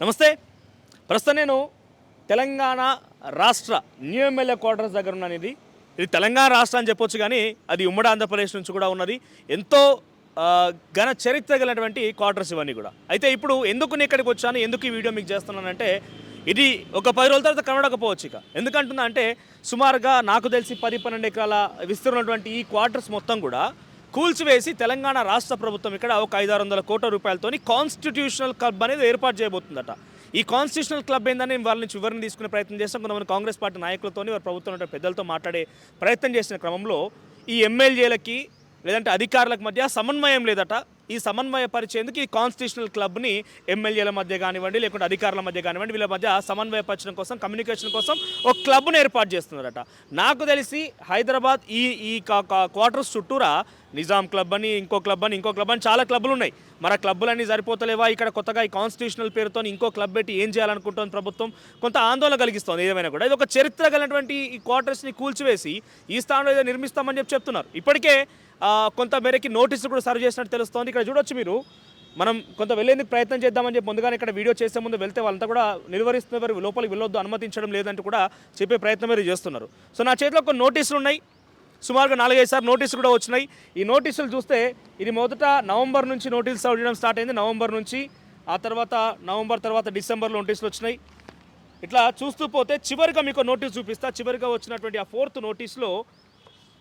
నమస్తే. ప్రస్తుతం నేను తెలంగాణ రాష్ట్ర న్యూ ఎమ్మెల్యే క్వార్టర్స్ దగ్గర ఉన్నాను. ఇది తెలంగాణ రాష్ట్రం అని చెప్పొచ్చు, కానీ అది ఉమ్మడి ఆంధ్రప్రదేశ్ నుంచి కూడా ఉన్నది. ఎంతో ఘన చరిత్ర కలిగినటువంటి క్వార్టర్స్ ఇవన్నీ కూడా. అయితే ఇప్పుడు ఎందుకు నేను ఇక్కడికి వచ్చాను, ఎందుకు ఈ వీడియో మీకు చేస్తున్నానంటే, ఇది ఒక 10 రోజుల తర్వాత కనబడకపోవచ్చు. ఇక ఎందుకంటున్నా అంటే, సుమారుగా నాకు తెలిసి 10-12 ఎకరాల విస్తీర్ణటువంటి ఈ క్వార్టర్స్ మొత్తం కూడా కూల్చివేసి తెలంగాణ రాష్ట్ర ప్రభుత్వం ఇక్కడ ఒక 500-600 కోట్ల రూపాయలతోని కాన్స్టిట్యూషనల్ క్లబ్ అనేది ఏర్పాటు చేయబోతుందట. ఈ కాన్స్టిట్యూషనల్ క్లబ్ ఏందని వాళ్ళ నుంచి వివరణ తీసుకునే ప్రయత్నం చేస్తాం. కొంతమంది కాంగ్రెస్ పార్టీ నాయకులతోని వారి ప్రభుత్వం పెద్దలతో మాట్లాడే ప్రయత్నం చేసిన క్రమంలో ఈ ఎమ్మెల్యేలకి లేదంటే అధికారులకు మధ్య సమన్వయం లేదట. ఈ సమన్వయ పరిచేందుకు ఈ కాన్స్టిట్యూషనల్ క్లబ్ని ఎమ్మెల్యేల మధ్య కానివ్వండి, లేకుంటే అధికారుల మధ్య కానివ్వండి, వీళ్ళ మధ్య సమన్వయపరచడం కోసం, కమ్యూనికేషన్ కోసం ఒక క్లబ్ను ఏర్పాటు చేస్తున్నారట. నాకు తెలిసి హైదరాబాద్ ఈ క్వార్టర్స్ చుట్టూరా నిజాం క్లబ్ అని, ఇంకో క్లబ్ అని చాలా క్లబ్లు ఉన్నాయి. మరి ఆ క్లబ్బులన్నీ సరిపోతలేవా? ఇక్కడ కొత్తగా ఈ కాన్స్టిట్యూషనల్ పేరుతో ఇంకో క్లబ్ పెట్టి ఏం చేయాలనుకుంటుంది ప్రభుత్వం? కొంత ఆందోళన కలిగిస్తుంది. ఏదేమైనా కూడా ఇది ఒక చరిత్ర కలిగినటువంటి ఈ క్వార్టర్స్ని కూల్చివేసి ఈ స్థానంలో ఏదో నిర్మిస్తామని చెప్తున్నారు. ఇప్పటికే కొంత మేరకి నోటీసులు కూడా సర్వ్ చేసినట్టు తెలుస్తోంది. ఇక్కడ చూడొచ్చు మీరు. మనం కొంత వెళ్ళేందుకు ప్రయత్నం చేద్దామని చెప్పి ముందుగానే ఇక్కడ వీడియో చేసే ముందు వెళ్తే వాళ్ళంతా కూడా నిర్వహిస్తున్నారు, లోపలికి వెళ్ళొద్దు, అనుమతించడం లేదంటూ కూడా చెప్పే ప్రయత్నం మీరు చేస్తున్నారు. సో నా చేతిలో కొన్ని నోటీసులు ఉన్నాయి. సుమారుగా 4-5 సార్లు నోటీసులు కూడా వచ్చినాయి. ఈ నోటీసులు చూస్తే ఇది మొదట నవంబర్ నుంచి నోటీసులు సర్వ్ చేయడం స్టార్ట్ అయింది. నవంబర్ నుంచి, ఆ తర్వాత నవంబర్ తర్వాత డిసెంబర్లో నోటీసులు వచ్చినాయి. ఇట్లా చూస్తూ పోతే చివరిగా మీకు నోటీస్ చూపిస్తా. చివరిగా వచ్చినటువంటి ఆ 4th నోటీస్లో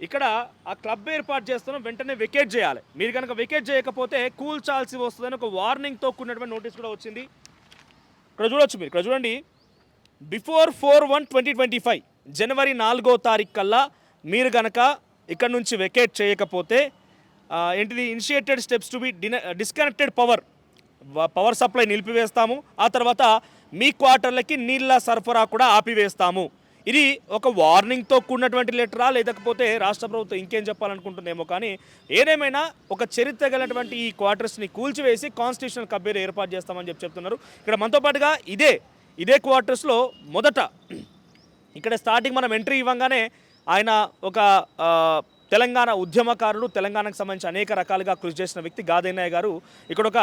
ఇక్కడ ఆ క్లబ్ ఏర్పాటు చేస్తున్నాం, వెంటనే వెకేట్ చేయాలి, మీరు కనుక వెకేట్ చేయకపోతే కూల్చాల్సి వస్తుందని ఒక వార్నింగ్తో కూడినటువంటి నోటీస్ కూడా వచ్చింది. ఇక్కడ చూడొచ్చు మీరు. ఇక్కడ చూడండి, బిఫోర్ 4/1/2025 జనవరి 4వ తారీఖు కల్లా మీరు కనుక ఇక్కడ నుంచి వెకేట్ చేయకపోతే ఏంటిది initiated steps to be disconnected power supply నిలిపివేస్తాము, ఆ తర్వాత మీ క్వార్టర్లకి నీళ్ళ సరఫరా కూడా ఆపివేస్తాము. ఇది ఒక వార్నింగ్తో కూడినటువంటి లెటరా, లేకపోతే రాష్ట్ర ప్రభుత్వం ఇంకేం చెప్పాలనుకుంటుందేమో, కానీ ఏదేమైనా ఒక చరిత్ర కలిగినటువంటి ఈ క్వార్టర్స్ని కూల్చివేసి కాన్స్టిట్యూషనల్ క్లబ్ ఏర్పాటు చేస్తామని చెప్తున్నారు. ఇక్కడ మనతో పాటుగా ఇదే క్వార్టర్స్లో మొదట ఇక్కడ స్టార్టింగ్ మనం ఎంట్రీ ఇవ్వగానే ఆయన ఒక తెలంగాణ ఉద్యమకారుడు, తెలంగాణకు సంబంధించి అనేక రకాలుగా కృషి చేసిన వ్యక్తి గాదెన్నయ్య గారు ఇక్కడ ఒక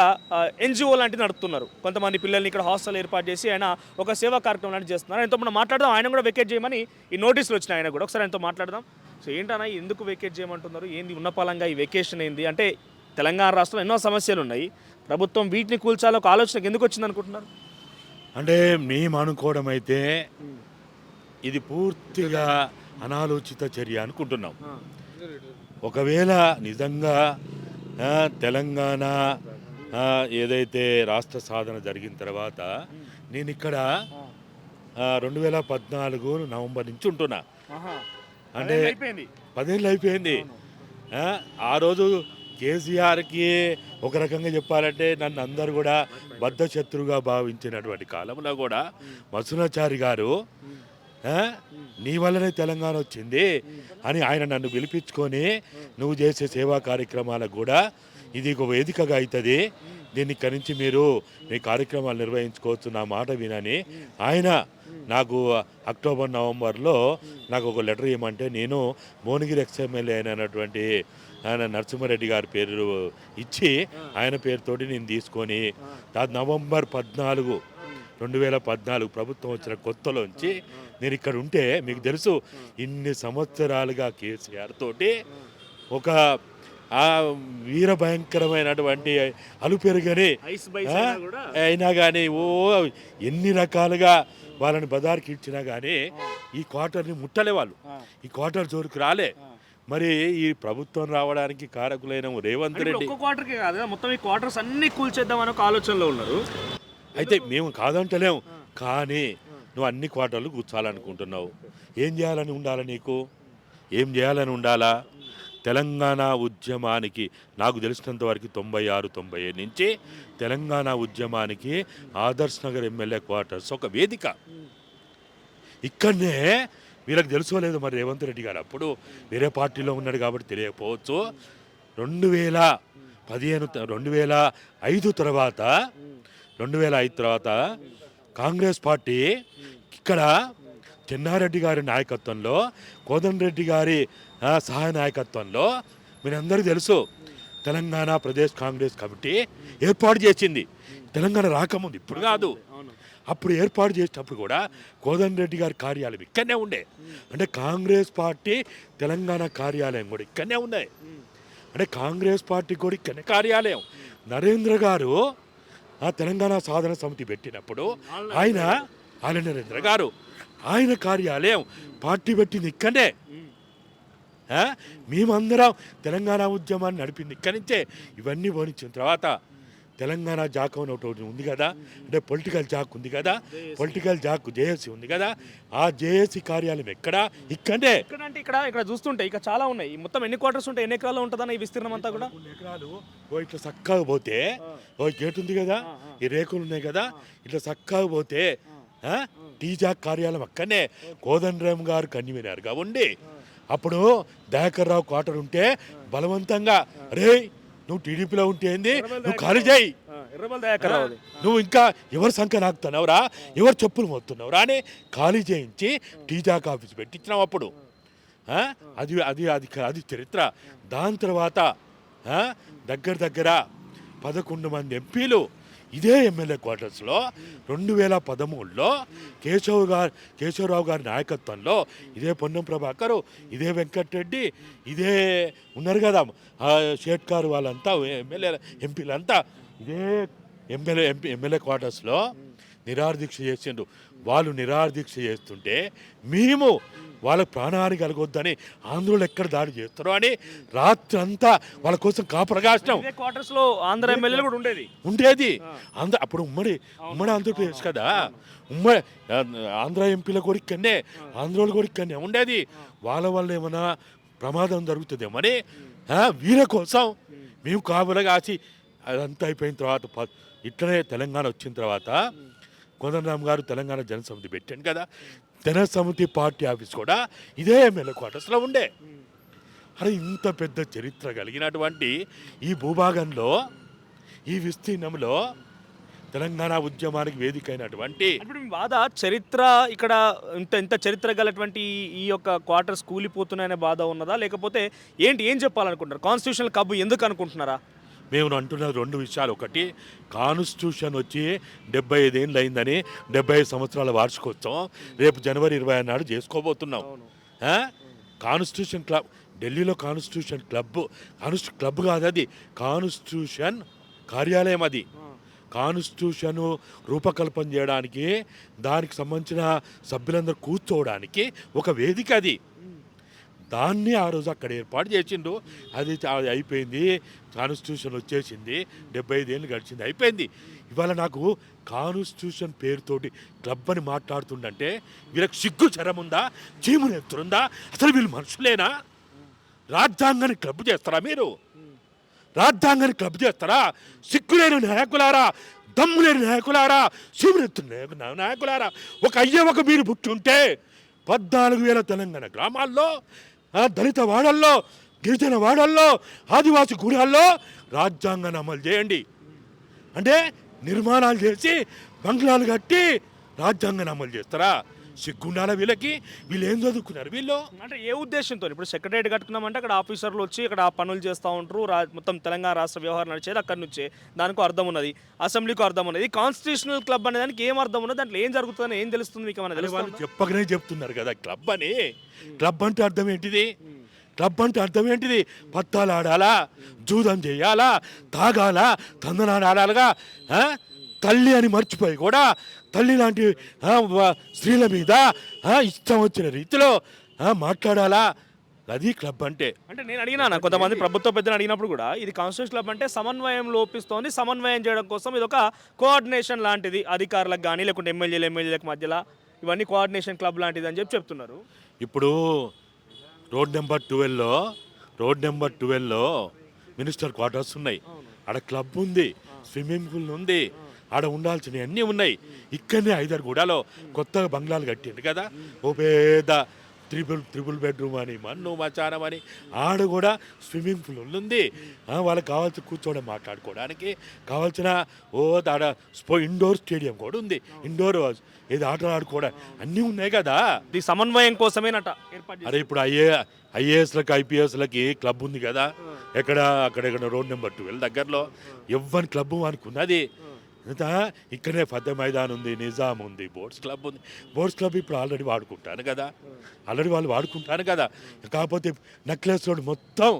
ఎన్జిఓ లాంటివి నడుపుతున్నారు. కొంతమంది పిల్లల్ని ఇక్కడ హాస్టల్ ఏర్పాటు చేసి ఆయన ఒక సేవా కార్యక్రమం లాంటివి చేస్తున్నారు. ఆయనతో మనం మాట్లాడదాం. ఆయన కూడా వెకేట్ చేయమని ఈ నోటీసులు వచ్చినాయి. ఆయన కూడా ఒకసారి ఆయనతో మాట్లాడదాం. సో ఏంటన్నా, ఎందుకు వెకేట్ చేయమంటున్నారు, ఏంది ఉన్నపాలంగా ఈ వెకేషన్ ఏంది? అంటే తెలంగాణ రాష్ట్రంలో ఎన్నో సమస్యలు ఉన్నాయి, ప్రభుత్వం వీటిని కూల్చాలో ఒక ఆలోచనకు ఎందుకు వచ్చింది అనుకుంటున్నారు? అంటే మేము అనుకోవడం అయితే ఇది పూర్తిగా అనాలోచిత చర్య అనుకుంటున్నాం. ఒకవేళ నిజంగా తెలంగాణ ఏదైతే రాష్ట్ర సాధన జరిగిన తర్వాత నేను ఇక్కడ 2014 నవంబర్ నుంచి ఉంటున్నా, అంటే 10 ఏళ్ళు అయిపోయింది. ఆ రోజు కేసీఆర్కి ఒక రకంగా చెప్పాలంటే నన్ను అందరు కూడా బద్ధశత్రువుగా భావించినటువంటి కాలంలో కూడా మసునాచారి గారు నీ వల్లనే తెలంగాణ వచ్చింది అని ఆయన నన్ను పిలిపించుకొని, నువ్వు చేసే సేవా కార్యక్రమాలకు కూడా ఇది ఒక వేదికగా అవుతుంది, దీన్ని ఇక్కడి నుంచి మీరు మీ కార్యక్రమాలు నిర్వహించుకోవచ్చు, నా మాట వినని ఆయన నాకు అక్టోబర్ నవంబర్లో నాకు ఒక లెటర్ ఇవ్వమంటే నేను భువనగిరి ఎక్స్ఎమ్మెల్యే అయినటువంటి ఆయన నరసింహారెడ్డి గారి పేరు ఇచ్చి ఆయన పేరుతోటి నేను తీసుకొని నవంబర్ 14, 2014 ప్రభుత్వం వచ్చిన కొత్తలోంచి నేను ఇక్కడ ఉంటే, మీకు తెలుసు ఇన్ని సంవత్సరాలుగా కేసీఆర్ తోటి ఒక వీర భయంకరమైనటువంటి అలుపెరుగని అయినా కానీ ఎన్ని రకాలుగా వాళ్ళని బజార్కి ఇచ్చినా కానీ ఈ క్వార్టర్ని ముట్టలే వాళ్ళు, ఈ క్వార్టర్ జోరుకు రాలే. మరి ఈ ప్రభుత్వం రావడానికి కారకులైన రేవంత్ రెడ్డి క్వార్టర్కి కాదు, మొత్తం ఈ క్వార్టర్స్ అన్ని కూల్చేద్దామని ఒక ఆలోచనలో ఉన్నారు. అయితే మేము కాదంటలేము, కానీ నువ్వు అన్ని క్వార్టర్లు కూర్చోాలనుకుంటున్నావు. ఏం చేయాలని ఉండాలా, నీకు ఏం చేయాలని ఉండాలా? తెలంగాణ ఉద్యమానికి నాకు తెలిసినంత వరకు 96-97 నుంచి తెలంగాణ ఉద్యమానికి ఆదర్శ్ నగర్ ఎమ్మెల్యే క్వార్టర్స్ ఒక వేదిక. ఇక్కడనే వీళ్ళకి తెలుసుకోలేదు మరి రేవంత్ రెడ్డి గారు అప్పుడు వేరే పార్టీలో ఉన్నాడు కాబట్టి తెలియకపోవచ్చు. 2005 తర్వాత కాంగ్రెస్ పార్టీ ఇక్కడ చెన్నారెడ్డి గారి నాయకత్వంలో, కోదండరెడ్డి గారి సహాయ నాయకత్వంలో మీరందరికీ తెలుసు తెలంగాణ ప్రదేశ్ కాంగ్రెస్ కమిటీ ఏర్పాటు చేసింది. తెలంగాణ రాకముందు, ఇప్పుడు కాదు. అప్పుడు ఏర్పాటు చేసినప్పుడు కూడా కోదండరెడ్డి గారి కార్యాలయం ఇక్కడనే ఉండే. అంటే కాంగ్రెస్ పార్టీ తెలంగాణ కార్యాలయం కూడా ఇక్కడనే ఉన్నాయి. అంటే కాంగ్రెస్ పార్టీ కూడా ఇక్కడనే కార్యాలయం. నరేంద్ర గారు ఆ తెలంగాణ సాధన సమితి పెట్టినప్పుడు ఆయన నరేంద్ర గారు ఆయన కార్యాలయం పార్టీ పెట్టింది ఇక్కడే. మేమందరం తెలంగాణ ఉద్యమాన్ని నడిపింది ఇక్కడి నుంచే. ఇవన్నీ పోనిచ్చిన తర్వాత తెలంగాణ జాక్ అని ఒకటి ఉంది కదా, అంటే పొలిటికల్ జాక్ ఉంది కదా, పొలిటికల్ జాక్ జేఏసీ ఉంది కదా, ఆ జేఏసీ కార్యాలయం ఎక్కడ? ఇక్కడే. అంటే ఇక్కడ చూస్తుంటే ఇక చాలా ఉన్నాయి. మొత్తం ఎన్ని క్వార్టర్స్ ఉంటాయి, ఎన్ని ఎకరాలు ఉంటుందన్న ఈ విస్తీర్ణం అంతా కూడా? ఎకరాలు. ఇట్లా చక్కగా పోతే గేట్ ఉంది కదా, ఈ రేకులు ఉన్నాయి కదా, ఇట్లా చక్కగా పోతే టీ జాక్ కార్యాలయం అక్కడనే కోదండరామ్ గారు కన్వీనర్గా ఉండి, అప్పుడు దయాకర్ రావు క్వార్టర్ ఉంటే బలవంతంగా రే నువ్వు టీడీపీలో ఉంటే ఏంది, నువ్వు ఖాళీ చేయి, నువ్వు ఇంకా ఎవరి సంఖ్య నాకుతున్నావురా, ఎవరు చెప్పులు మోస్తున్నావురా అని ఖాళీ చేయించి టీజాక్ ఆఫీస్ పెట్టించినావు అప్పుడు. అది అది అది అది చరిత్ర. దాని తర్వాత దగ్గర 11 మంది ఎంపీలు ఇదే ఎమ్మెల్యే క్వార్టర్స్లో 2013లో కేశవరావు గారి నాయకత్వంలో ఇదే పొన్నం ప్రభాకర్, ఇదే వెంకటరెడ్డి, ఇదే ఉన్నారు కదా షేట్కారు వాళ్ళంతా ఎంపీలంతా ఇదే ఎమ్మెల్యే క్వార్టర్స్లో నిరాహారదీక్ష చేసిండ్రు. వాళ్ళు నిరాహారదీక్ష చేస్తుంటే మేము వాళ్ళ ప్రాణహాని కలగొద్దని ఆంధ్రులు ఎక్కడ దాడి చేస్తారో అని రాత్రి అంతా వాళ్ళ కోసం కాపరగాష్టం. ఆంధ్ర ఎమ్మెల్యేలు కూడా ఉండేది. అప్పుడు ఉమ్మడి ఆంధ్రప్రదేశ్ కదా, ఉమ్మడి ఆంధ్ర ఎంపీల కూడా ఇక్కడనే, ఆంధ్రోలు కూడా ఇక్కడనే ఉండేది. వాళ్ళ వల్ల ఏమైనా ప్రమాదం జరుగుతుందేమని వీళ్ళ కోసం మేము కాపులా కాసి అదంతా అయిపోయిన తర్వాత ఇట్లనే తెలంగాణ వచ్చిన తర్వాత కోదండరామ్ గారు తెలంగాణ జనసమితి పెట్టాను కదా, జనసమితి పార్టీ ఆఫీస్ కూడా ఇదే ఎమ్మెల్యే క్వార్టర్స్లో ఉండే. అరే ఇంత పెద్ద చరిత్ర కలిగినటువంటి ఈ భూభాగంలో, ఈ విస్తీర్ణంలో తెలంగాణ ఉద్యమానికి వేదిక అయినటువంటి వాద చరిత్ర ఇక్కడ ఇంత చరిత్ర గలటువంటి ఈ యొక్క క్వార్టర్స్ కూలిపోతున్నాయనే బాధ ఉన్నదా, లేకపోతే ఏం చెప్పాలనుకుంటారు? కాన్స్టిట్యూషనల్ కబ్బు ఎందుకు అనుకుంటున్నారా? మేము అంటున్న 2 విషయాలు. ఒకటి, కాన్స్టిట్యూషన్ వచ్చి 75 ఏళ్ళు అయిందని 75 సంవత్సరాల వార్షికోత్సవం రేపు జనవరి 26 నాడు చేసుకోబోతున్నాం. కాన్స్టిట్యూషన్ క్లబ్ ఢిల్లీలో కాన్స్టిట్యూషన్ క్లబ్ కాదు, అది కాన్స్టిట్యూషన్ కార్యాలయం. అది కాన్స్టిట్యూషన్ రూపకల్పన చేయడానికి, దానికి సంబంధించిన సభ్యులందరూ కూర్చోవడానికి ఒక వేదిక అది. దాన్ని ఆ రోజు అక్కడ ఏర్పాటు చేసిండు. అది అయిపోయింది, కాన్స్టిట్యూషన్ వచ్చేసింది, 75 ఏళ్ళు గడిచింది, అయిపోయింది. ఇవాళ నాకు కాన్స్టిట్యూషన్ పేరుతోటి క్లబ్ అని మాట్లాడుతుండంటే వీళ్ళకి సిగ్గు చరం ఉందా, చీము నెత్తురుందా? అసలు వీళ్ళు మనుషులేనా? రాజ్యాంగాన్ని క్లబ్ చేస్తారా మీరు? రాజ్యాంగాన్ని క్లబ్ చేస్తారా? సిగ్గులేని నాయకులారా, దమ్ములేని నాయకులారా, చీము నెత్తురు నాయకులారా, ఒక ఒక మీరు పుట్టి ఉంటే 14,000 తెలంగాణ గ్రామాల్లో, దళిత వాడల్లో, గిరిజన వాడల్లో, ఆదివాసి గూడాల్లో రాజ్యాంగాన్ని అమలు చేయండి. అంటే నిర్మాణాలు చేసి బంగ్లాలు కట్టి రాజ్యాంగాన్ని అమలు చేస్తారా? సిగ్గుండాల వీళ్ళకి. వీళ్ళు ఏం చదువుకున్నారు వీళ్ళు? అంటే ఏ ఉద్దేశంతో? ఇప్పుడు సెక్రటరీ కట్టుకున్నామంటే అక్కడ ఆఫీసర్లు వచ్చి ఇక్కడ పనులు చేస్తూ ఉంటారు, మొత్తం తెలంగాణ రాష్ట్ర వ్యవహారం నడిచేది అక్కడి నుంచే. దానికి అర్థం ఉన్నది, అసెంబ్లీకి అర్థం ఉన్నది. కాన్స్టిట్యూషనల్ క్లబ్ అనే దానికి ఏం అర్థం ఉన్నది? దాంట్లో ఏం జరుగుతుందని ఏం తెలుస్తుంది మీకు? ఏమైనా తెలుసు? వాళ్ళు చెప్పకనే చెప్తున్నారు కదా క్లబ్ అని. క్లబ్ అంటే అర్థం ఏంటిది? క్లబ్ అంటే అర్థం ఏంటిది? పత్తాలు ఆడాలా, జూదం చేయాలా, తాగాలా, తందనాలు ఆడాలిగా, తల్లి అని మర్చిపోయి కూడా తల్లి లాంటి స్త్రీల మీద ఇష్టం వచ్చిన రీతిలో మాట్లాడాలా? అది క్లబ్ అంటే. అంటే నేను అడిగినా కొంతమంది ప్రభుత్వ పెద్దలు అడిగినప్పుడు కూడా ఇది కాన్స్టిట్యూషన్ క్లబ్ అంటే సమన్వయం లోపిస్తోంది, సమన్వయం చేయడం కోసం ఇది ఒక కోఆర్డినేషన్ లాంటిది, అధికారులకు కానీ లేకుంటే ఎమ్మెల్యేలకు మధ్యలో ఇవన్నీ కోఆర్డినేషన్ క్లబ్ లాంటిది అని చెప్తున్నారు. ఇప్పుడు రోడ్ నెంబర్ 12లో మినిస్టర్ క్వార్టర్స్ ఉన్నాయి, ఆడ క్లబ్ ఉంది, స్విమ్మింగ్ పూల్ ఉంది, ఆడ ఉండాల్సినవి అన్నీ ఉన్నాయి. ఇక్కడనే హైదర్గూడలో కొత్తగా బంగ్లాలు కట్టింది కదా, ఓ పేద త్రిబుల్ బెడ్రూమ్ అని, మన్ను మచానం అని, ఆడ కూడా స్విమ్మింగ్ పూల్ ఉంది. వాళ్ళకి కావాల్సిన కూర్చోవడం, మాట్లాడుకోవడానికి కావాల్సిన ఆడ ఇండోర్ స్టేడియం కూడా ఉంది, ఇండోర్ ఏది ఆటలు ఆడుకోవడం అన్నీ ఉన్నాయి కదా. ఈ సమన్వయం కోసమేనట. అరే ఇప్పుడు ఐఏఎస్లకి ఐపీఎస్లకి క్లబ్ ఉంది కదా, అక్కడెక్కడ రోడ్ నెంబర్ 12 దగ్గరలో ఎవ్వని క్లబ్ అనుకున్నది. ఇంకా ఇక్కడనే ఫతే మైదాన్ ఉంది, నిజాం ఉంది, బోట్స్ క్లబ్ ఉంది. బోట్స్ క్లబ్ ఇప్పుడు ఆల్రెడీ వాడుకుంటాను కదా, ఆల్రెడీ వాళ్ళు వాడుకుంటాను కదా. కాకపోతే నెక్లెస్ రోడ్ మొత్తం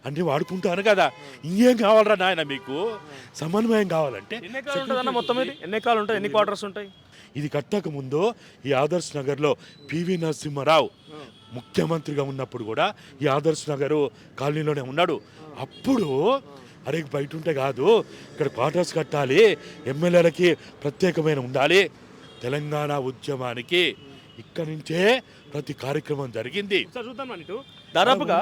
అన్నీ వాడుకుంటాను కదా. ఇంకేం కావాలరా నాయన మీకు? సమన్వయం కావాలంటే ఎన్ని ఎకరాలు ఉంటుందన్న మొత్తం ఇది? ఎన్ని ఎకరాలు ఉంటాయి, ఎన్ని క్వార్టర్స్ ఉంటాయి? ఇది కట్టక ముందు ఈ ఆదర్శ్ నగర్లో పివి నరసింహారావు ముఖ్యమంత్రిగా ఉన్నప్పుడు కూడా ఈ ఆదర్శ్ నగర్ కాలనీలోనే ఉన్నాడు. అప్పుడు అరే బయట ఉంటే కాదు, ఇక్కడ క్వార్టర్స్ కట్టాలి, ఎమ్మెల్యేలకి ప్రత్యేకమైన ఉండాలి. తెలంగాణ ఉద్యమానికి ఇక్కడి నుంచే ప్రతి కార్యక్రమం జరిగింది. ఒకసారి చూద్దాం ఇటు దాదాపుగా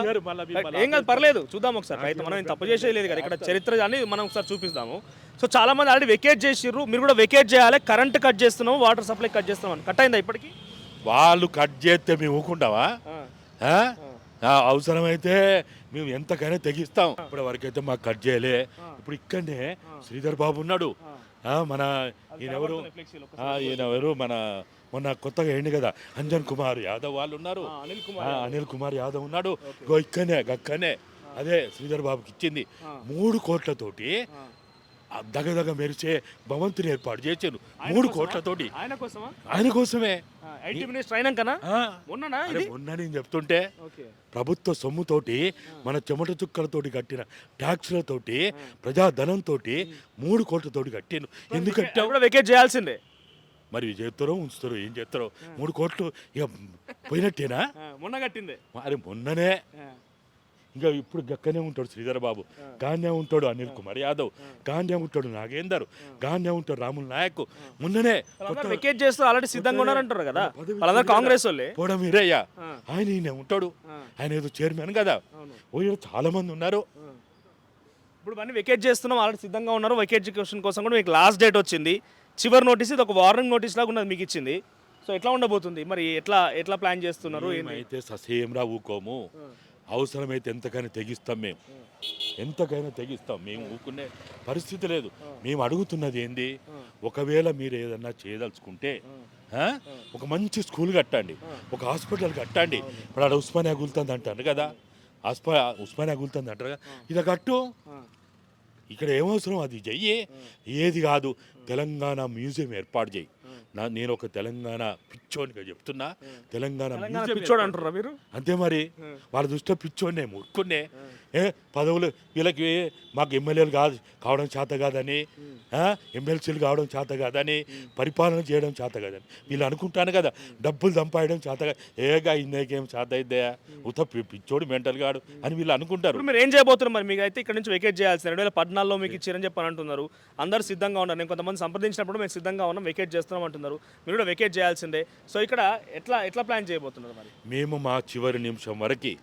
ఏం కాదు, పర్లేదు చూద్దాం ఒకసారి. అయితే మనం ఏం తప్పు చేసేది లేదు కదా, ఇక్కడ చరిత్ర అని మనం ఒకసారి చూపిస్తాము. సో చాలా మంది ఆల్రెడీ వెకేట్ చేసిర్రు, మీరు కూడా వెకేట్ చేయాలి. కరెంట్ కట్ చేస్తున్నాం, వాటర్ సప్లై కట్ చేస్తున్నాం. కట్ అయిందా ఇప్పటికి? వాళ్ళు కట్ చేస్తే మేము ఊకుంటావా? అవసరమైతే మేము ఎంతకైనా తెగిస్తాం. ఇప్పటి వరకైతే మాకు కట్ చేయలే. ఇప్పుడు ఇక్కడనే శ్రీధర్ బాబు ఉన్నాడు. మన ఈయనెవరు మన మొన్న కొత్తగా ఏంటి కదా అంజన్ కుమార్ యాదవ్ వాళ్ళు ఉన్నారు, అనిల్ కుమార్ యాదవ్ ఉన్నాడు. ఇక్కడనే గక్కనే అదే శ్రీధర్ బాబుకి ఇచ్చింది 3 కోట్లతోటి దగదగ మెరిసే భవంతిని ఏర్పాటు చేశారు. 3 కోట్లతోటి ఆయన కోసమే. మొన్న నేను చెప్తుంటే ప్రభుత్వ సొమ్ముతోటి మన చెమట చుక్కలతోటి కట్టిన ట్యాక్స్లతోటి ప్రజాధనంతో 3 కోట్లతోటి కట్టాను. ఎందుకంటే వెకేట్ చేయాల్సిందే. మరి చేస్తారో ఉంచుతారో ఏం చేస్తారో. 3 కోట్లు ఇక పోయినట్టేనా? మొన్న కట్టిందే. అరే మొన్ననే. ఇంకా ఇప్పుడు గక్కనే ఉంటాడు శ్రీధర్ బాబు, గానే ఉంటాడు అనిల్ కుమార్ యాదవ్, గానే ఉంటాడు నాగేందర్, గానే ఉంటాడు రాముల్ నాయక్. మొన్ననే వెకేట్ చేస్తూ ఆల్రెడీ సిద్ధంగా ఉన్నారంటారు కదా వాళ్ళందరూ కాంగ్రెస్ వాళ్ళే. పోవడం మీరయ్య ఆయన ఈయన ఉంటాడు, ఆయన ఏదో చైర్మన్ కదా. చాలా మంది ఉన్నారు. ఇప్పుడు అన్ని వెకేట్ చేస్తున్నాం, ఆల్రెడీ సిద్ధంగా ఉన్నారు. వెకేషన్ కోసం కూడా మీకు లాస్ట్ డేట్ వచ్చింది. చివరి నోటీస్, ఇది ఒక వార్నింగ్ నోటీస్ లాగా ఉన్నది మీకు ఇచ్చింది. సో ఎట్లా ఉండబోతుంది మరి? ఎట్లా ప్లాన్ చేస్తున్నారు? అయితే ససేమ్రా ఊకోము, అవసరమైతే ఎంతకైనా తెగిస్తాం. మేము ఎంతకైనా తెగిస్తాం. మేము ఊకునే పరిస్థితి లేదు. మేము అడుగుతున్నది ఏంది, ఒకవేళ మీరు ఏదన్నా చేయదలుచుకుంటే ఒక మంచి స్కూల్ కట్టండి, ఒక హాస్పిటల్ కట్టండి. ఇప్పుడు ఆడ ఉస్మానియా గుల్తుంది అంటారు కదా, ఉస్మానియా గుల్తుంది అంటారు కదా, ఇలా కట్టు. ఇక్కడ ఏమవసరం అది చెయ్యి. ఏది కాదు, తెలంగాణ మ్యూజియం ఏర్పాటు చేయి. నేను ఒక తెలంగాణ పిచ్చోనిగా చెప్తున్నా, తెలంగాణ పిచ్చోడు అంటారా మీరు? అంతే మరి. వాళ్ళ దృష్టిలో పిచ్చోనే ముట్టుకునే పదవులు వీళ్ళకి. మాకు ఎమ్మెల్యేలు కావడం చేత కాదని, ఎమ్మెల్సీలు కావడం చేత కాదని, పరిపాలన చేయడం చేత కాదని వీళ్ళు అనుకుంటాను కదా. డబ్బులు సంపాదడం చేత ఏగా ఇందేకేం చేత అయితే ఉత పిచ్చోడు మెంటల్ గాడు అని వీళ్ళు అనుకుంటారు. మీరు ఏం చేయబోతున్నారు మరి? మీకు అయితే ఇక్కడ నుంచి వెకేట్ చేయాల్సింది. 2014లో మీకు ఇచ్చారని చెప్పని అంటున్నారు. అందరూ సిద్ధంగా ఉన్నారు. నేను కొంతమంది సంప్రదించినప్పుడు మేము సిద్ధంగా ఉన్నాం, వెకేట్ చేస్తున్నాం అంటున్నారు. మీరు కూడా వెకేట్ చేయాల్సిందే. సో ఇక్కడ ఎట్లా ప్లాన్ చేయబోతున్నారు మరి? మేము మా చివరి నిమిషం వరకు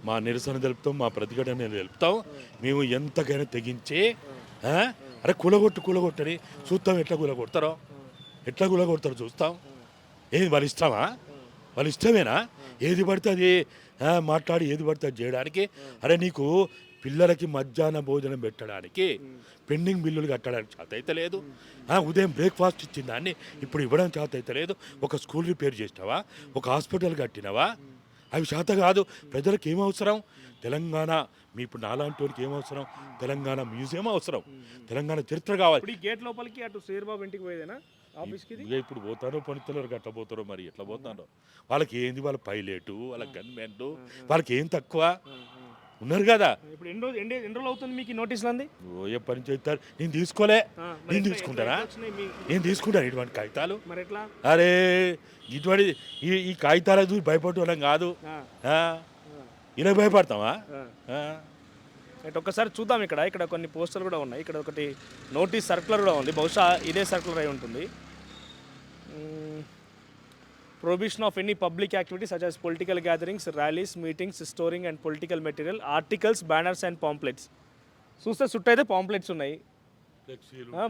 మా నిరసన తెలుపుతాం, మా ప్రతిఘటన తెలుపుతాం. మేము ఎంతకైనా తెగించి అరే కూలగొట్టని చూస్తాం. ఎట్లా కూలగొడతారో చూస్తాం. ఏది వాళ్ళ ఇష్టమా? వాళ్ళ ఇష్టమేనా? ఏది పడితే అది మాట్లాడి ఏది పడితే అది చేయడానికి. అరే నీకు పిల్లలకి మధ్యాహ్న భోజనం పెట్టడానికి పెండింగ్ బిల్లులు కట్టడానికి చేత అయితే లేదు. ఉదయం బ్రేక్ఫాస్ట్ ఇచ్చిన దాన్ని ఇప్పుడు ఇవ్వడం చేత అయితే లేదు. ఒక స్కూల్ రిపేర్ చేసినావా, ఒక హాస్పిటల్ కట్టినావా? అవి చేత కాదు. ప్రజలకు ఏం అవసరం? తెలంగాణ మీ ఇప్పుడు నాలాంటి వాళ్ళకి ఏం అవసరం? తెలంగాణ మ్యూజియం అవసరం, తెలంగాణ చరిత్ర కావాలి. గేట్ లోపలికి అటు శ్రీబాబు ఇంటికి పోయేదేనా ఆఫీస్కి? ఇప్పుడు పోతారో పనితలేరు, గట్ల పోతారో మరి ఎట్లా పోతారో. వాళ్ళకి ఏంది, వాళ్ళ పైలెటు, వాళ్ళ గన్మెన్లు, వాళ్ళకి ఏం తక్కువ ఉన్నారు కదా. ఇప్పుడు ఎన్ని రోజులు అవుతుంది మీకు నోటీసులు అంది? ఏ పని చేస్తారు? నేను తీసుకోలే. నేను తీసుకుంటానా? నేను తీసుకుంటాను ఇటువంటి కాగితాలు. మరి ఎట్లా? అరే ఇటువంటి ఈ కాగితాల చూసి భయపడటం కాదు. ఇలా భయపడతావా? ఒక్కసారి చూద్దాం. ఇక్కడ కొన్ని పోస్టర్లు కూడా ఉన్నాయి. ఇక్కడ ఒకటి నోటీస్ సర్కులర్ కూడా ఉంది. బహుశా ఇదే సర్కులర్ అయి ఉంటుంది. Prohibition of any public activity such as political gatherings, rallies, meetings, storing and political material, articles, banners and pamphlets. చూస్తే చుట్టూ అయితే పాంప్లెట్స్ ఉన్నాయి,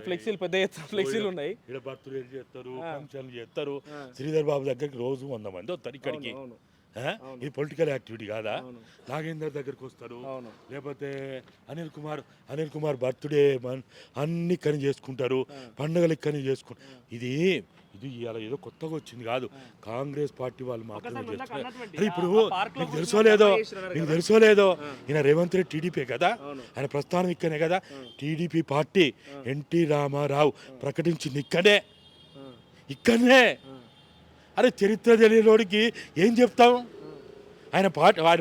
ఫ్లెక్సీలు, పెద్ద ఎత్తున ఫ్లెక్సీలు ఉన్నాయి. ఇక్కడ బర్త్డే చేస్తారు, ఫంక్షన్లు చేస్తారు. శ్రీధర్ బాబు దగ్గరికి రోజు 100 మంది వస్తారు ఇక్కడికి. ఇది పొలిటికల్ యాక్టివిటీ కాదా? అవును. నాగేందర్ దగ్గరికి వస్తారు, అవును. లేకపోతే అనిల్ కుమార్ బర్త్డే అన్ని ఇక్కడి చేసుకుంటారు, పండుగలు ఇక్కడి చేసుకుంటారు. ఇది ఇవాళ ఏదో కొత్తగా వచ్చింది కాదు, కాంగ్రెస్ పార్టీ వాళ్ళు మాత్రమే చేస్తున్నారు. అరే ఇప్పుడు నీకు తెలుసో లేదో ఈయన రేవంత్ రెడ్డి టీడీపీ కదా, ఆయన ప్రస్థానం ఇక్కడనే కదా. టీడీపీ పార్టీ ఎన్టీ రామారావు ప్రకటించింది ఇక్కడనే. అరే చరిత్ర తెలియనోడికి ఏం చెప్తాం? ఆయన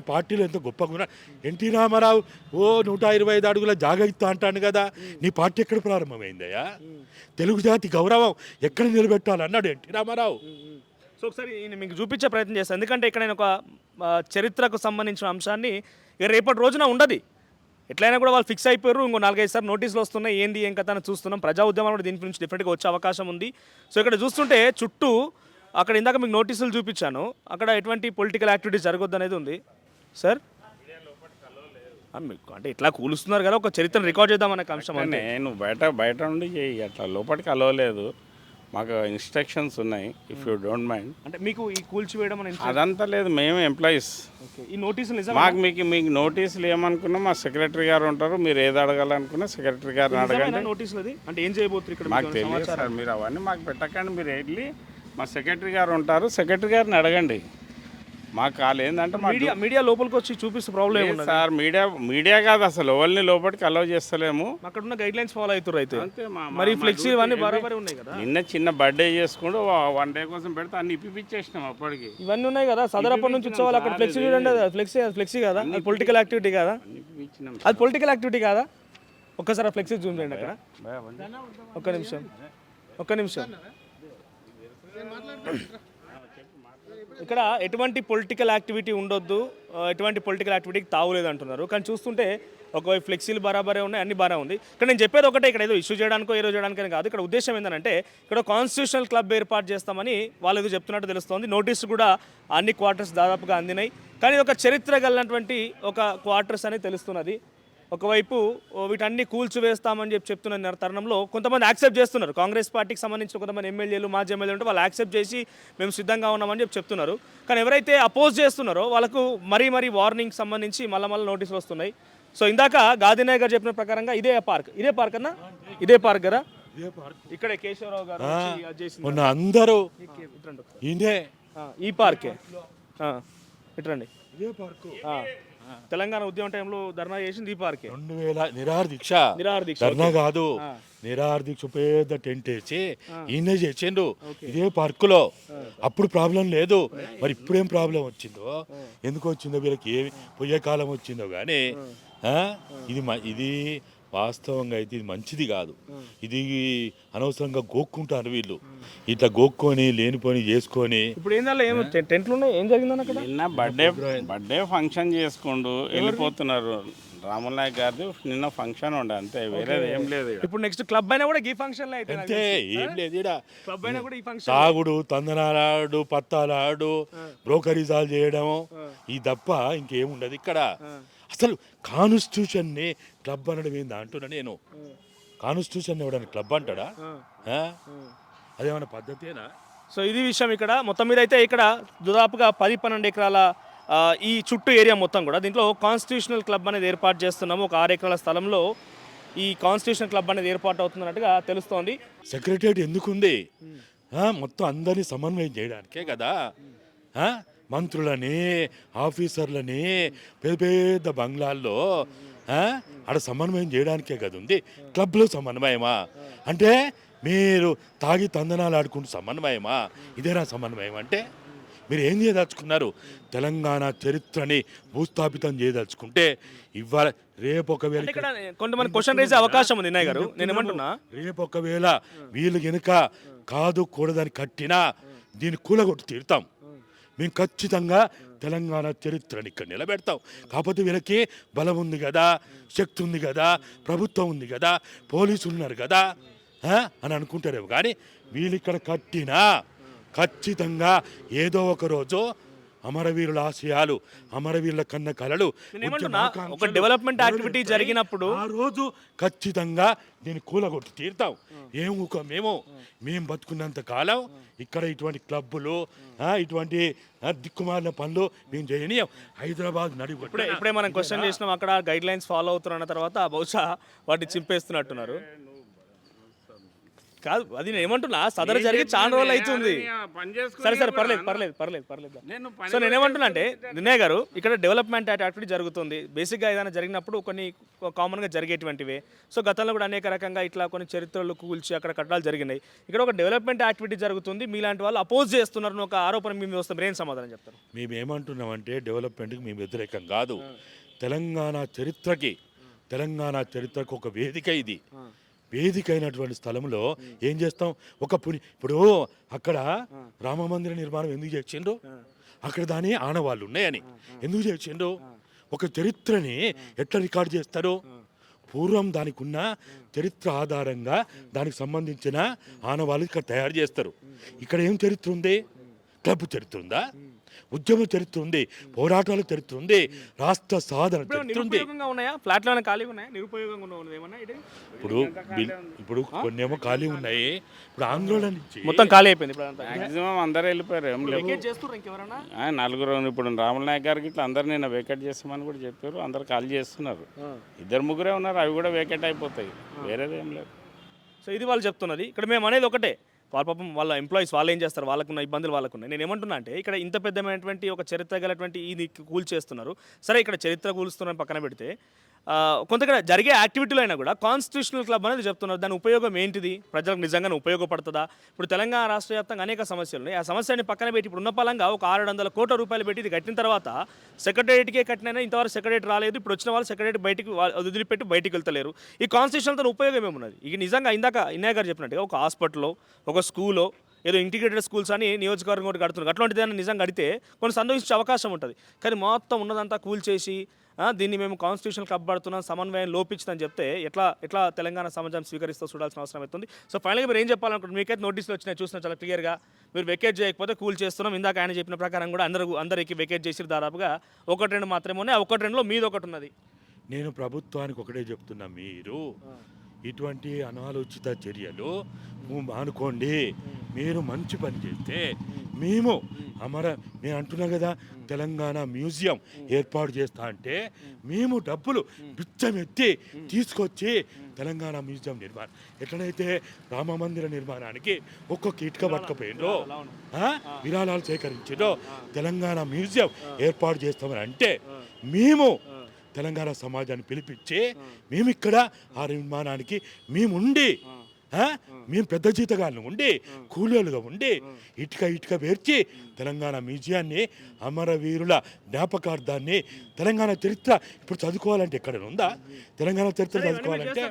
పార్టీలో ఎంతో గొప్పగా ఉన్నా. ఎన్టీ రామారావు 125 అడుగుల జాగా ఇస్తా అంటాను కదా, నీ పార్టీ ఎక్కడ ప్రారంభమైందయ్యా? తెలుగు జాతి గౌరవం ఎక్కడ నిలబెట్టాలన్నాడు ఎన్టీ రామారావు. సో ఒకసారి మీకు చూపించే ప్రయత్నం చేస్తాను, ఎందుకంటే ఇక్కడ నేను ఒక చరిత్రకు సంబంధించిన అంశాన్ని ఇక రేపటి రోజున ఉండదు, ఎట్లయినా కూడా వాళ్ళు ఫిక్స్ అయిపోయారు. ఇంకో 4-5 సార్లు నోటీసులు వస్తున్నాయి, ఏంది ఏం కథ అని చూస్తున్నాం. ప్రజా ఉద్యమాలు కూడా దీని గురించి డిఫరెంట్గా వచ్చే అవకాశం ఉంది. సో ఇక్కడ చూస్తుంటే చుట్టూ అక్కడ ఇందాక మీకు నోటీసులు చూపించాను, అక్కడ ఎటువంటి పొలిటికల్ యాక్టివిటీస్ జరగొద్దు అనేది ఉంది సార్. అంటే ఇట్లా కూలుస్తున్నారు కదా, ఒక చరిత్రను రికార్డ్ చేద్దాం అనే అంశం. అంటే నేను బయట నుండి చేయి, అట్లా లోపలికి అలవలేదు. మాకు ఇన్స్ట్రక్షన్స్ ఉన్నాయి, ఇఫ్ యూ డోంట్ మైండ్. అంటే మీకు ఈ కూల్చివేయడం అనే అదంతా లేదు, మేము ఎంప్లాయీస్. ఈ నోటీసులు మీకు నోటీసులు ఏమనుకున్నా మా సెక్రటరీ గారు ఉంటారు, మీరు ఏది అడగాలనుకున్నా సెక్రటరీ గారిని అడగండి. నోటీసులు అది అంటే ఏం చేయబోతున్నారు ఇక్కడ? మాకు తెలియదు సార్, మీరు అవన్నీ మాకు పెట్టకండి. మీరు వెళ్ళి మా సెక్రటరీ గారు ఉంటారు, సెక్రటరీ గారిని అడగండి. మాకు కాదు ఏంటంటే మీడియా లోపలికి వచ్చి చూపిస్తే ప్రాబ్లం ఏముంది సార్? మీడియా కాదు అసలు, ఎవరిని లోపలికి అలౌ చేస్తలేము. అక్కడ ఉన్న గైడ్ లైన్స్ ఫాలో అవుతారు అయితే. మరి ఫ్లెక్సీ అన్ని బరాబరి ఉన్నాయి కదా. నిన్న చిన్న బర్త్డే చేసుకుంటూ 1 డే కోసం పెడితే అన్ని ఇప్పించేసినాం. అప్పటికి ఇవన్నీ ఉన్నాయి కదా, సదరప్పటి నుంచి వచ్చేవాళ్ళు అక్కడ ఫ్లెక్సీ చూడండి. ఫ్లెక్సీ కదా, అది పొలిటికల్ యాక్టివిటీ కదా? అది పొలిటికల్ యాక్టివిటీ కాదా? ఒక్కసారి ఫ్లెక్సీ జూమ్ చేయండి అక్కడ. ఒక్క నిమిషం. ఇక్కడ ఎటువంటి పొలిటికల్ యాక్టివిటీ ఉండొద్దు, ఎటువంటి పొలిటికల్ యాక్టివిటీకి తావులేదు అంటున్నారు. కానీ చూస్తుంటే ఒకవైపు ఫ్లెక్సీలు బరాబరే ఉన్నాయి, అన్ని బాగా ఉంది. ఇక్కడ నేను చెప్పేది ఒకటే, ఇక్కడ ఏదో ఇష్యూ చేయడానికో ఏదో చేయడానికని కాదు. ఇక్కడ ఉద్దేశం ఏంటంటే ఇక్కడ కాన్స్టిట్యూషనల్ క్లబ్ ఏర్పాటు చేస్తామని వాళ్ళు ఏదో చెప్తున్నట్టు తెలుస్తోంది. నోటీసు కూడా అన్ని క్వార్టర్స్ దాదాపుగా అందినాయి. కానీ ఒక చరిత్ర కలిగినటువంటి ఒక క్వార్టర్స్ అని తెలుస్తున్నది. ఒకవైపు వీటన్ని కూల్చివేస్తామని చెప్తున్న తరుణంలో కొంతమంది యాక్సెప్ట్ చేస్తున్నారు. కాంగ్రెస్ పార్టీకి సంబంధించిన కొంతమంది ఎమ్మెల్యేలు, మాజీ ఎమ్మెల్యేలు ఉంటే వాళ్ళు యాక్సెప్ట్ చేసి మేము సిద్ధంగా ఉన్నామని చెప్తున్నారు. కానీ ఎవరైతే అపోజ్ చేస్తున్నారో వాళ్ళకు మరీ వార్నింగ్ సంబంధించి మళ్ళీ నోటీసులు వస్తున్నాయి. సో ఇందాక గాదినాయ్ గారు చెప్పిన ప్రకారంగా ఇదే పార్క్ అన్నా, ఇదే పార్క్ కదా, ఇక్కడే కేశవరావు గారు అందరూ ఈ పార్కే ఇట్రండి. తెలంగాణ ఉద్యమ టైంలో ధర్నా చేసింది ఈ పార్కే. 2000 నిరాహార దీక్ష ధర్నా కాదు, నిరాహార దీక్ష పెద్ద టెంట్ వేసి ఈయనే చేసిండు ఇదే పార్కులో. అప్పుడు ప్రాబ్లం లేదు, మరి ఇప్పుడేం ప్రాబ్లం వచ్చిందో, ఎందుకు వచ్చిందో, వీళ్ళకి ఏమి పోయే కాలం వచ్చిందో కానీ ఇది వాస్తవంగా అయితే ఇది మంచిది కాదు. ఇది అనవసరంగా గోక్కుంటారు వీళ్ళు, ఇట్లా గోక్కొని లేనిపోని చేసుకొని. ఇప్పుడు టెంట్లు ఉన్నాయి, ఏం జరిగిందని అక్కడ? నిన్న బర్త్డే ఫంక్షన్ చేసుకుంటూ వెళ్ళిపోతున్నారు. రాముల్ నాయక్ గారిది నిన్న ఫంక్షన్ ఉండే, అంతే, వేరేది ఏం లేదు. ఇప్పుడు నెక్స్ట్ క్లబ్ అయినా కూడా ఈ ఫంక్షన్ అంతే, ఏం లేదు. క్లబ్ అయినా కూడా ఈ ఫంక్షన్ తాగుడు, తందనాలాడు, పత్తాలాడు, బ్రోకరీజాలు చేయడం, ఈ తప్ప ఇంకేముండదు ఇక్కడ. అసలు కాన్స్టిట్యూషన్ని క్లబ్ అనడం ఏందా అంటున్నా నేను. కాన్స్టిట్యూషన్ ఎవడన్నా క్లబ్ అంటాడా? అదేమన్నా పద్ధతేనా? సో ఇది విషయం. ఇక్కడ మొత్తం మీద అయితే ఇక్కడ దాదాపుగా 10-12 ఎకరాల ఈ చుట్టూ ఏరియా మొత్తం కూడా దీంట్లో కాన్స్టిట్యూషనల్ క్లబ్ అనేది ఏర్పాటు చేస్తున్నాము. ఒక 6 ఎకరాల స్థలంలో ఈ కాన్స్టిట్యూషనల్ క్లబ్ అనేది ఏర్పాటు అవుతున్నట్టుగా తెలుస్తోంది. సెక్రటరియట్ ఎందుకుంది? మొత్తం అందరినీ సమన్వయం చేయడానికే కదా. మంత్రులని, ఆఫీసర్లని పెద్ద బంగ్లాల్లో ఆడ సమన్వయం చేయడానికే కదా ఉంది. క్లబ్లో సమన్వయమా అంటే మీరు తాగి తందనాలు ఆడుకుంటూ సమన్వయమా? ఇదేనా సమన్వయం అంటే? మీరు ఏం చేయదలుచుకున్నారు? తెలంగాణ చరిత్రని భూస్థాపితం చేయదలుచుకుంటే ఇవాళ రేపు ఒకవేళ కొంతమంది క్వశ్చన్ రేసే అవకాశం ఉంది నాయ్ గారు. నేను ఏమంటున్నా, రేపు ఒకవేళ వీళ్ళు గనుక కాదు కూడదని కట్టినా దీన్ని కూలగొట్టు తీరుతాం. మేము ఖచ్చితంగా తెలంగాణ చరిత్రని ఇక్కడ నిలబెడతాం. కాకపోతే వీళ్ళకి బలం ఉంది కదా, శక్తి ఉంది కదా, ప్రభుత్వం ఉంది కదా, పోలీసులు ఉన్నారు కదా అని అనుకుంటారేమో. కానీ వీళ్ళు ఇక్కడ కట్టినా ఖచ్చితంగా ఏదో ఒక రోజు అమరవీరుల ఆశయాలు, అమరవీరుల కన్న కలలు, నేనేమంటున్నా, ఒక ఉద్యమాకాంక్షలు డెవలప్మెంట్ యాక్టివిటీ నెరవేరుతాయి. జరిగినప్పుడు ఆ రోజు ఖచ్చితంగా దీన్ని కూలగొట్టి తీరుతాం. మేము బతుకున్నంత కాలం ఇక్కడ ఇటువంటి క్లబ్బులు, ఇటువంటి దిక్కుమాలిన పనులు మేము చేయనీయం. హైదరాబాద్ ఇప్పుడే మనం క్వశ్చన్ చేసినాం, అక్కడ గైడ్ లైన్స్ ఫాలో అవుతున్న తర్వాత బహుశా వాటిని చింపేస్తున్నట్టున్నారు. కాదు, అది నేను ఏమంటున్నా, సదరు జరిగి చాలా రోజులు అవుతుంది. సరే పర్లేదు. సో నేనేమంటున్నా అంటే వినయ్ గారు, ఇక్కడ డెవలప్మెంట్ యాక్టివిటీ జరుగుతుంది. బేసిక్గా ఏదైనా జరిగినప్పుడు కొన్ని కామన్గా జరిగేటువంటివే. సో గతంలో కూడా అనేక రకంగా ఇట్లా కొన్ని చరిత్రలు కూల్చి అక్కడ కట్టడాలు జరిగినాయి. ఇక్కడ ఒక డెవలప్మెంట్ యాక్టివిటీ జరుగుతుంది, మీలాంటి వాళ్ళు అపోజ్ చేస్తున్నారు ఒక ఆరోపణ మేము వస్తే మీరేం సమాధానం చెప్తారు? మేము ఏమంటున్నామంటే డెవలప్మెంట్కి మేము వ్యతిరేకం కాదు. తెలంగాణ చరిత్రకు ఒక వేదిక ఇది. వేదిక అయినటువంటి స్థలంలో ఏం చేస్తాం? ఇప్పుడు అక్కడ రామ మందిర నిర్మాణం ఎందుకు చేసిండ్రు? అక్కడ దాని ఆనవాళ్ళు ఉన్నాయని. ఎందుకు చేసిండ్రు? ఒక చరిత్రని ఎట్లా రికార్డు చేస్తారు? పూర్వం దానికి ఉన్న చరిత్ర ఆధారంగా దానికి సంబంధించిన ఆనవాళ్ళు ఇక్కడ తయారు చేస్తారు. ఇక్కడ ఏం చరిత్ర ఉంది? క్లబ్ చరిత్ర ఉందా? ఉద్యమ చరిత్ర ఉంది, పోరాటాల చరిత్ర ఉంది, రాష్ట్ర సాధన చరిత్ర ఉంది. ఫ్లాట్లోనే ఖాళీ ఉన్నాయి, నిరుపయోగంగా ఏమన్నా ఇప్పుడు కొన్ని ఏమో ఖాళీ ఉన్నాయి. ఇప్పుడు ఆందోళన నుంచి మొత్తం ఖాళీ అయిపోయింది. మాక్సిమం అందరూ వెళ్ళిపోయారు. నలుగురు ఇప్పుడు రాముల నాయక్ గారికి ఇట్లా అందరు నేను వేకెట్ చేస్తామని కూడా చెప్పారు. అందరు ఖాళీ చేస్తున్నారు. 2-3 ఉన్నారు, అవి కూడా వేకెట్ అయిపోతాయి. వేరేది ఏం లేదు. సో ఇది వాళ్ళు చెప్తున్నది. ఇక్కడ మేము అనేది ఒకటే, వాళ్ళ పాపం వాళ్ళ ఎంప్లాయీస్ వాళ్ళు ఏం చేస్తారు, వాళ్ళకున్న ఇబ్బందులు వాళ్ళకున్నాయి. నేను ఏమంటున్నా అంటే ఇక్కడ ఇంత పెద్దమైనటువంటి ఒక చరిత్ర గలటువంటి ఇది కూల్చేస్తున్నారు. సరే, ఇక్కడ చరిత్ర కూలుస్తున్నారని పక్కన పెడితే కొంత ఇక్కడ జరిగే యాక్టివిటీలో అయినా కూడా కాన్స్టిట్యూషనల్ క్లబ్ అనేది చెప్తున్నారు. దాని ఉపయోగం ఏంటిది? ప్రజలకు నిజంగానే ఉపయోగపడుతుందా? ఇప్పుడు తెలంగాణ రాష్ట్ర వ్యాప్తంగా అనేక సమస్యలు ఉన్నాయి. ఆ సమస్యని పక్కన పెట్టి ఇప్పుడు ఉన్న పలంగా ఒక 600 కోట్ల రూపాయలు పెట్టి ఇది కట్టిన తర్వాత సెక్రటేరియట్కే కట్టినైనా ఇంతవరకు సెక్రటరీ రాలేదు. ఇప్పుడు వచ్చిన వాళ్ళు సెక్రటరీ బయటికి వదిలిపెట్టి బయటికి వెళ్తలేరు. ఈ కాన్స్టిట్యూషన్తో ఉపయోగం ఏమున్నది? ఇక నిజంగా ఇందాక ఇన్నయ్య గారు చెప్పినట్టుగా ఒక హాస్పిటల్లో, ఒక స్కూలో, ఏదో ఇంటిగ్రేటెడ్ స్కూల్స్ అని నియోజకవర్గం కూడా కడుతున్నారు. అట్లాంటిది ఏదైనా నిజంగా కడితే కొన్ని సంతోషించే అవకాశం ఉంటుంది. కానీ మొత్తం ఉన్నదంతా కూల్చేసి దీన్ని మేము కాన్స్టిట్యూషన్ క్లబ్ పడుతున్నాం, సమన్వయం లోపించిందని చెప్తే ఎట్లా తెలంగాణ సమాజం స్వీకరిస్తూ చూడాల్సిన అవసరం అవుతుంది. సో ఫైనల్గా మీరు ఏం చెప్పాలనుకుంటున్నారు? మీకైతే నోటీసులు వచ్చినాయి, చూసినా చాలా క్లియర్గా. మీరు వెకేట్ చేయకపోతే కూల్ చేస్తున్నాం. ఇందాక ఆయన చెప్పిన ప్రకారం కూడా అందరికి వెకేట్ చేసి దాదాపుగా 1-2 మాత్రమే ఉన్నాయి. ఆ 1-2లో మీది ఒకటి ఉన్నది. నేను ప్రభుత్వానికి ఒకటే చెప్తున్నా, మీరు ఇటువంటి అనాలోచిత చర్యలు మానుకోండి. మీరు మంచి పని చేస్తే మేము అంటున్నా కదా, తెలంగాణ మ్యూజియం ఏర్పాటు చేస్తా అంటే మేము డబ్బులు బిచ్చమెత్తి తీసుకొచ్చి తెలంగాణ మ్యూజియం నిర్మాణం, ఎట్లనైతే రామ మందిర నిర్మాణానికి ఒక్కొక్క ఇటుక పట్టుకపోయిందో, విరాళాలు సేకరించిందో, తెలంగాణ మ్యూజియం ఏర్పాటు చేస్తామని అంటే మేము తెలంగాణ సమాజాన్ని పిలిపించి మేము ఇక్కడ ఆ నిర్మాణానికి మేముండి, మేము పెద్ద జీతగాళ్ళు ఉండి, కూలీలుగా ఉండి, ఇటుక పేర్చి తెలంగాణ మ్యూజియాన్ని, అమరవీరుల జ్ఞాపకార్థాన్ని, తెలంగాణ చరిత్ర ఇప్పుడు చదువుకోవాలంటే ఎక్కడ ఉందా? తెలంగాణ చరిత్ర చదువుకోవాలంటే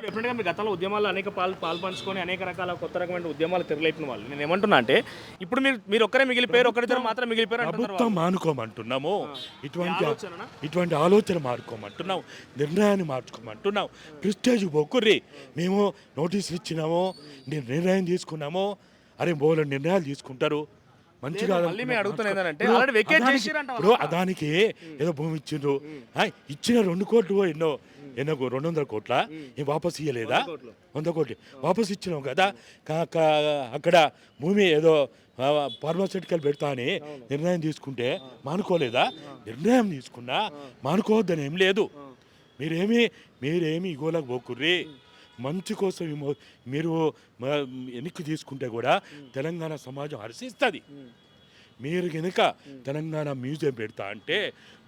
గతంలో ఉద్యమాలు అనేక పాల్పంచుకొని అనేక రకాల కొత్త రకమైన ఉద్యమాలు తెరలేపిన వాళ్ళు. నేను ఏమంటున్నా అంటే ఇప్పుడు మీరు ఒక్కరే మిగిలిపోయారు, ఒకరిద్దరు మాత్రం మిగిలిపోయారు. ప్రభుత్వం మానుకోమంటున్నాము, ఇటువంటి ఆలోచన మానుకోమంటున్నాం, నిర్ణయాన్ని మార్చుకోమంటున్నాం. ప్రిస్టేజ్ పోకుర్రి, మేము నోటీసులు ఇచ్చినాము, నిర్ణయం తీసుకున్నాము. అరే బోల నిర్ణయాలు తీసుకుంటారు, మంచిగా. ఇప్పుడు అదానికి ఏదో భూమి ఇచ్చిండ్రు, ఇచ్చిన 2 కోట్లు ఎన్నో 200 కోట్ల వాపస్ ఇయ్యలేదా? 100 కోట్లు వాపస్ ఇచ్చినాం కదా. అక్కడ భూమి ఏదో ఫార్మాస్యూటికల్ పెడతా అని నిర్ణయం తీసుకుంటే మానుకోలేదా? నిర్ణయం తీసుకున్నా మానుకోవద్దని ఏం లేదు. మీరేమి ఇగోలకు పోకుర్రి. మంచి కోసం మీరు వెనక్కి తీసుకుంటే కూడా తెలంగాణ సమాజం హర్షిస్తుంది. మీరు కనుక తెలంగాణ మ్యూజియం పెడతా అంటే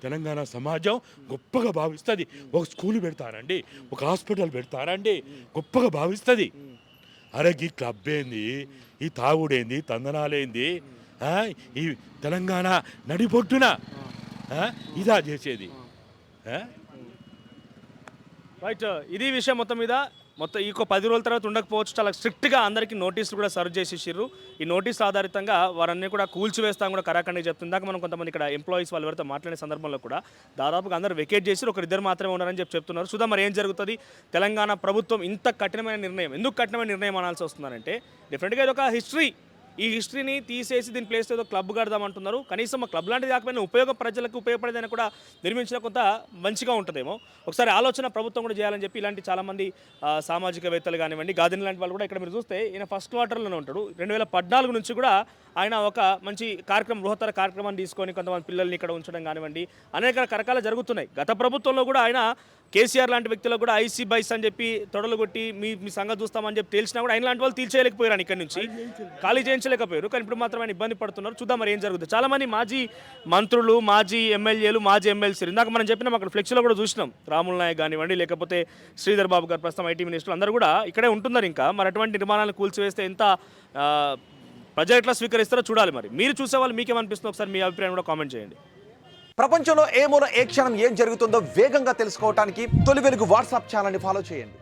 తెలంగాణ సమాజం గొప్పగా భావిస్తుంది. ఒక స్కూల్ పెడతానండి, ఒక హాస్పిటల్ పెడతానండి, గొప్పగా భావిస్తుంది. అరే ఈ క్లబ్ ఏంది, ఈ తాగుడేంది, తందనాలేంది, ఈ తెలంగాణ నడిబొట్టున ఇదా చేసేది. రైట్, ఇది విషయం మొత్తం ఈ 10 రోజుల తర్వాత ఉండకపోవచ్చు. చాలా స్ట్రిక్ట్గా అందరికీ నోటీసులు కూడా సర్వ్ చేసేసారు. ఈ నోటీసుల ఆధారితంగా వారన్నీ కూడా కూల్చివేస్తాం కూడా కరాఖండిగా చెప్తుందాక మనం కొంతమంది ఇక్కడ ఎంప్లాయీస్ వాళ్ళు ఎవరితో మాట్లాడే సందర్భంలో కూడా దాదాపుగా అందరూ వెకేట్ చేసి 1-2 మాత్రమే ఉన్నారని చెప్తున్నారు. సుధా, మరి ఏం జరుగుతుంది? తెలంగాణ ప్రభుత్వం ఇంత కఠినమైన నిర్ణయం ఎందుకు కఠినమైన నిర్ణయం అనాల్సి వస్తున్నారంటే డెఫినెట్గా ఇది ఒక హిస్టరీ, ఈ హిస్టరీని తీసేసి దీని ప్లేస్ ఏదో క్లబ్ కడదామంటున్నారు. కనీసం ఆ క్లబ్ లాంటిది కాకపోయినా ఉపయోగం ప్రజలకు ఉపయోగపడేదని కూడా నిర్మించిన కొంత మంచిగా ఉంటుందేమో. ఒకసారి ఆలోచన ప్రభుత్వం కూడా చేయాలని చెప్పి ఇలాంటి చాలామంది సామాజికవేత్తలు కానివ్వండి, గాదిని లాంటి వాళ్ళు కూడా ఇక్కడ మీరు చూస్తే ఈయన ఫస్ట్ క్వార్టర్లోనే ఉంటాడు. 2014 నుంచి కూడా ఆయన ఒక మంచి కార్యక్రమం, బృహత్తర కార్యక్రమాన్ని తీసుకొని కొంతమంది పిల్లల్ని ఇక్కడ ఉంచడం కానివ్వండి అనేక రకరకాల జరుగుతున్నాయి. గత ప్రభుత్వంలో కూడా ఆయన కేసీఆర్ లాంటి వ్యక్తులకు కూడా ఐసీ బైస్ అని చెప్పి తొడలు కొట్టి మీ సంగతి చూస్తామని చెప్పి తెలిసినా కూడా ఆయన లాంటి వాళ్ళు తీర్చేయలేకపోయారు, ఇక్కడ నుంచి ఖాళీ చేయించలేకపోయారు. కానీ ఇప్పుడు మాత్రం ఆయన ఇబ్బంది పడుతున్నారు. చూద్దాం మరి ఏం జరుగుతుంది. చాలామంది మాజీ మంత్రులు, మాజీ ఎమ్మెల్యేలు, మాజీ ఎమ్మెల్సీలు ఇందాక మనం చెప్పినాం, అక్కడ ఫ్లెక్సీలో కూడా చూసినాం. రాముల్ నాయక్ కానివ్వండి, లేకపోతే శ్రీధర్ బాబు గారు ప్రస్తుతం ఐటీ మినిస్టర్ అందరూ కూడా ఇక్కడే ఉంటున్నారు. ఇంకా మరి అటువంటి నిర్మాణాలను కూల్చివేస్తే ఎంత ప్రజలు ఎట్లా స్వీకరిస్తారో చూడాలి. మరి మీరు చూసేవాళ్ళు మీకేమనిపిస్తుందో ఒకసారి మీ అభిప్రాయం కూడా కామెంట్ చేయండి. ప్రపంచంలో ఏ మూల ఏ క్షణం ఏం జరుగుతుందో వేగంగా తెలుసుకోవడానికి తొలి వెలుగు వాట్సాప్ ఛానల్ని ఫాలో చేయండి.